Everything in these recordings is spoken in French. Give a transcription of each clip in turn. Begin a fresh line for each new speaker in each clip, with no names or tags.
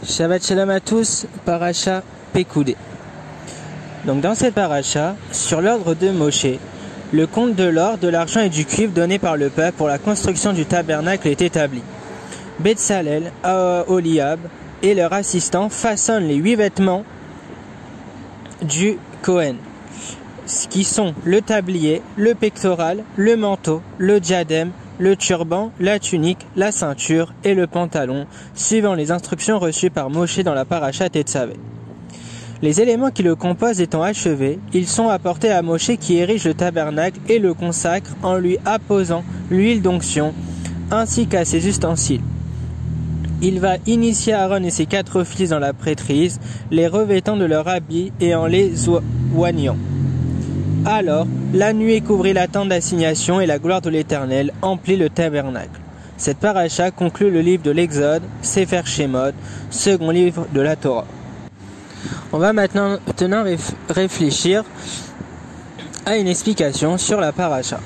Shabbat Shalom à tous, Paracha Pekoudé. Donc dans cette paracha, sur l'ordre de Moshe, le compte de l'or, de l'argent et du cuivre donné par le peuple pour la construction du tabernacle est établi. Betsalel, Oholiab et leurs assistants façonnent les 8 vêtements du Kohen, qui sont le tablier, le pectoral, le manteau, le diadème, le turban, la tunique, la ceinture et le pantalon, suivant les instructions reçues par Moshe dans la paracha Tetzavé. Les éléments qui le composent étant achevés, ils sont apportés à Moshe qui érige le tabernacle et le consacre en lui apposant l'huile d'onction, ainsi qu'à ses ustensiles. Il va initier Aaron et ses 4 fils dans la prêtrise, les revêtant de leurs habits et en les oignant. Alors, la nuée couvrit la tente d'assignation et la gloire de l'Éternel emplit le tabernacle. Cette paracha conclut le livre de l'Exode, Sefer Shemot, second livre de la Torah. On va maintenant réfléchir à une explication sur la paracha.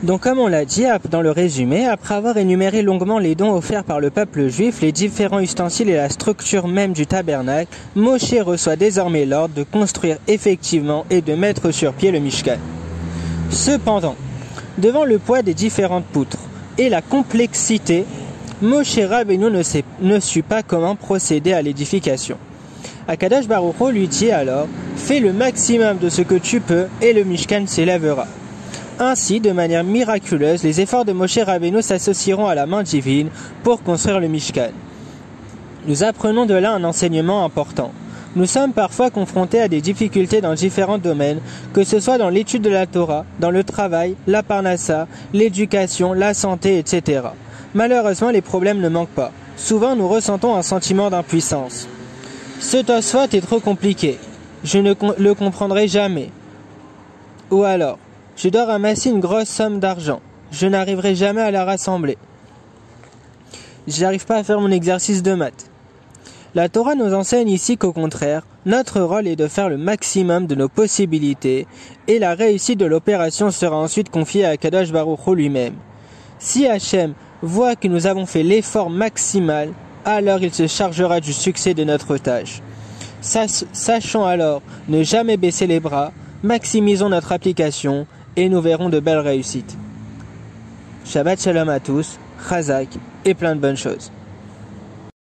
Donc comme on l'a dit dans le résumé, après avoir énuméré longuement les dons offerts par le peuple juif, les différents ustensiles et la structure même du tabernacle, Moshe reçoit désormais l'ordre de construire effectivement et de mettre sur pied le Mishkan. Cependant, devant le poids des différentes poutres et la complexité, Moshe Rabbeinu ne sut pas comment procéder à l'édification. Akadosh Baruch Hu lui dit alors « Fais le maximum de ce que tu peux et le Mishkan s'élèvera ». Ainsi, de manière miraculeuse, les efforts de Moshe Rabbeinu s'associeront à la main divine pour construire le Mishkan. Nous apprenons de là un enseignement important. Nous sommes parfois confrontés à des difficultés dans différents domaines, que ce soit dans l'étude de la Torah, dans le travail, la parnassa, l'éducation, la santé, etc. Malheureusement, les problèmes ne manquent pas. Souvent, nous ressentons un sentiment d'impuissance. Ce Tosfot est trop compliqué. Je ne le comprendrai jamais. Ou alors, je dois ramasser une grosse somme d'argent. Je n'arriverai jamais à la rassembler. Je n'arrive pas à faire mon exercice de maths. La Torah nous enseigne ici qu'au contraire, notre rôle est de faire le maximum de nos possibilités et la réussite de l'opération sera ensuite confiée à Kadosh Baruch Hu lui-même. Si Hachem voit que nous avons fait l'effort maximal, alors il se chargera du succès de notre tâche. Sachons alors ne jamais baisser les bras, maximisons notre application et nous verrons de belles réussites. Shabbat Shalom à tous, Chazak et plein de bonnes choses.